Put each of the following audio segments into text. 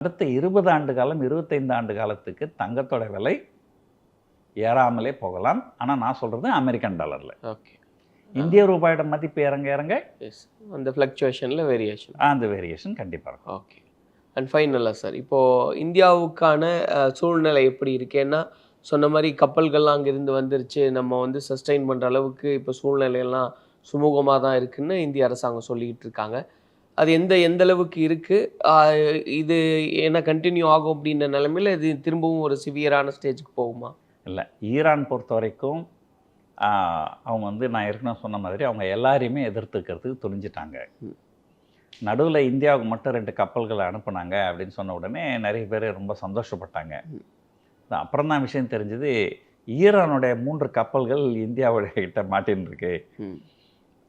அடுத்த 20 ஆண்டு காலம் 25 ஆண்டு காலத்துக்கு தங்கத்தோட விலை ஏறாமலே போகலாம். ஆனா நான் சொல்றது அமெரிக்கன் டாலர்ல. ஓகே. இந்திய ரூபாயோட மதிப்பு இறங்க இறங்க எஸ். அந்த ஃப்ளக்சுவேஷன்ல வேரியேஷன். அந்த வேரியேஷன் கண்டிப்பா இருக்கும். ஓகே. அண்ட் ஃபைனலாக சார், இப்போது இந்தியாவுக்கான சூழ்நிலை எப்படி இருக்கு? ஏன்னா சொன்ன மாதிரி கப்பல்கள்லாம் அங்கேருந்து வந்துருச்சு, நம்ம வந்து சஸ்டெயின் பண்ணுற அளவுக்கு இப்போ சூழ்நிலையெல்லாம் சுமூகமாக தான் இருக்குன்னு இந்திய அரசாங்கம் சொல்லிக்கிட்டு இருக்காங்க. அது எந்த அளவுக்கு இருக்குது, இது என்ன கண்டினியூ ஆகும் அப்படின்ற நிலைமையில் இது திரும்பவும் ஒரு சிவியரான ஸ்டேஜுக்கு போகுமா? இல்ல. ஈரான் பொறுத்தவரைக்கும் அவங்க வந்து நான் ஏற்கனவே சொன்ன மாதிரி அவங்க எல்லாரையுமே எதிர்த்துக்கிறதுக்கு துணிஞ்சிட்டாங்க. நடுவுல இந்தியாவுக்கு மட்டும் 2 கப்பல்களை அனுப்புனாங்க அப்படின்னு சொன்ன உடனே நிறைய பேர் ரொம்ப சந்தோஷப்பட்டாங்க. அப்புறம் தான் விஷயம் தெரிஞ்சது, ஈரானுடைய 3 கப்பல்கள் இந்தியாவுடைய கிட்ட மாட்டின்னு இருக்கு.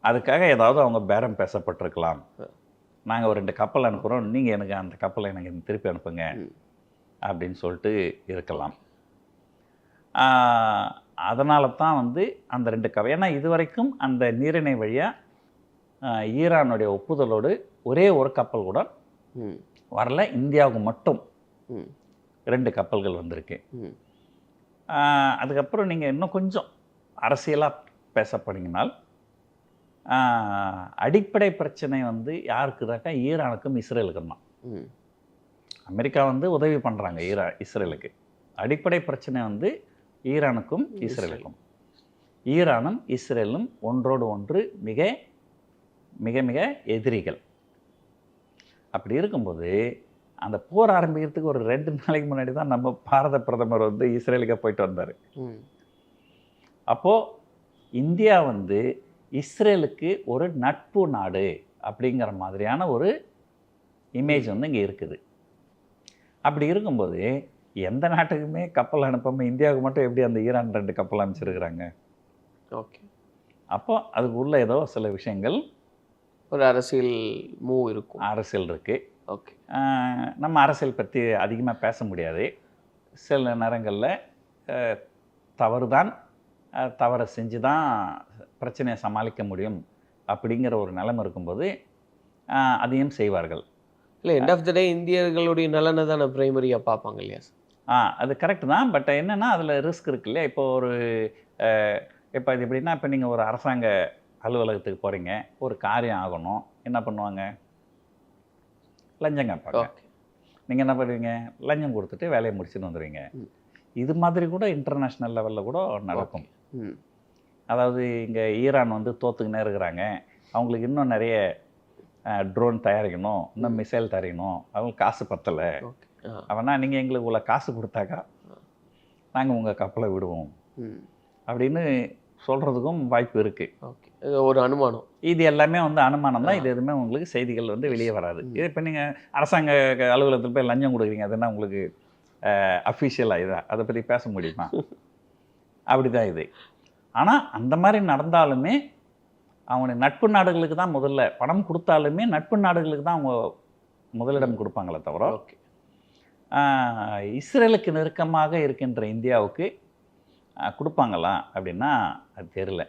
அதுக்காக ஏதாவது அவங்க பேரம் பேசப்பட்டிருக்கலாம். நாங்கள் ஒரு 2 கப்பல் அனுப்புகிறோம், நீங்கள் எனக்கு அந்த கப்பலை எனக்கு திருப்பி அனுப்புங்க அப்படின்னு சொல்லிட்டு இருக்கலாம். அதனால தான் வந்து அந்த 2 கப்பல், ஏன்னா இதுவரைக்கும் அந்த நீரிணை வழியாக ஈரானுடைய ஒப்புதலோடு ஒரே ஒரு கப்பல் கூட வரல. இந்தியாவுக்கு மட்டும் 2 கப்பல்கள் வந்திருக்கு. அதுக்கப்புறம் நீங்கள் இன்னும் கொஞ்சம் அரசியலாக பேச போனீங்கன்னால், அடிப்படை பிரச்சனை வந்து யாருக்குதாக்கா ஈரானுக்கும் இஸ்ரேலுக்கும் தான். அமெரிக்கா வந்து உதவி பண்ணுறாங்க இஸ்ரேலுக்கு. அடிப்படை பிரச்சனை வந்து ஈரானுக்கும் இஸ்ரேலுக்கும். ஈரானும் இஸ்ரேலும் ஒன்றோடு ஒன்று மிக மிக மிக எதிரிகள். அப்படி இருக்கும்போது அந்த போர் ஆரம்பிக்கிறதுக்கு ஒரு 2 நாளைக்கு முன்னாடி தான் நம்ம பாரத பிரதமர் வந்து இஸ்ரேலுக்கு போயிட்டு வந்தார். அப்போது இந்தியா வந்து இஸ்ரேலுக்கு ஒரு நட்பு நாடு அப்படிங்கிற மாதிரியான ஒரு இமேஜ் வந்து இங்கே இருக்குது. அப்படி இருக்கும்போது எந்த நாட்டுக்குமே கப்பல் அனுப்பாமல் இந்தியாவுக்கு மட்டும் எப்படி அந்த ஈரான் 2 கப்பல் அனுப்பிச்சிருக்கிறாங்க? ஓகே. அப்போ அதுக்கு உள்ள ஏதோ சில விஷயங்கள், ஒரு அரசியல் மூவ் இருக்கும், அரசியல் இருக்குது. ஓகே. நம்ம அரசியல் பற்றி அதிகமாக பேச முடியாது. சில நேரங்களில் தவறை செஞ்சு தான் பிரச்சனையை சமாளிக்க முடியும் அப்படிங்கிற ஒரு நிலைமை இருக்கும்போது அதையும் செய்வார்கள். இல்லை, எண்ட் ஆஃப் த டே இந்தியர்களுடைய நலனை தான் பிரைமரியாக பார்ப்பாங்க இல்லையா சார்? அது கரெக்டு தான். பட் என்னென்னா அதில் ரிஸ்க் இருக்கு இல்லையா? இப்போ இப்போ இது எப்படின்னா, இப்போ நீங்கள் ஒரு அரசாங்க அலுவலகத்துக்கு போகிறீங்க, ஒரு காரியம் ஆகணும், என்ன பண்ணுவாங்க? லஞ்சம் கேட்பாங்க. நீங்கள் என்ன பண்ணுவீங்க? லஞ்சம் கொடுத்துட்டு வேலையை முடிச்சுட்டு வந்துடுவீங்க. இது மாதிரி கூட இன்டர்நேஷ்னல் லெவலில் கூட நடக்கும். அதாவது இங்கே ஈரான் வந்து தோத்துக்கினே இருக்கிறாங்க, அவங்களுக்கு இன்னும் நிறைய ட்ரோன் தயாரிக்கணும், இன்னும் மிசைல் தயாரிக்கணும், அவங்களுக்கு காசு பத்தலை. அவனா நீங்கள் எங்களுக்கு இவ்வளோ காசு கொடுத்தாக்கா நாங்கள் உங்கள் கப்பலை விடுவோம் அப்படின்னு சொல்கிறதுக்கும் வாய்ப்பு இருக்குது. ஓகே. ஒரு அனுமானம். இது எல்லாமே வந்து அனுமானம் தான். இது எதுவுமே உங்களுக்கு செய்திகள் வந்து வெளியே வராது. இது இப்போ நீங்கள் அரசாங்க அலுவலகத்தில் போய் லஞ்சம் கொடுக்குறீங்க, அது என்ன உங்களுக்கு அஃபிஷியலாக இதா அதை பற்றி பேச முடியுமா? அப்படி தான் இது. ஆனால் அந்த மாதிரி நடந்தாலுமே அவங்க நட்பு நாடுகளுக்கு தான் முதல்ல பணம் கொடுத்தாலுமே நட்பு நாடுகளுக்கு தான் அவங்க முதலிடம் கொடுப்பாங்களே தவிர, இஸ்ரேலுக்கு நெருக்கமாக இருக்கின்ற இந்தியாவுக்கு கொடுப்பாங்களா அப்படின்னா அது தெரியல.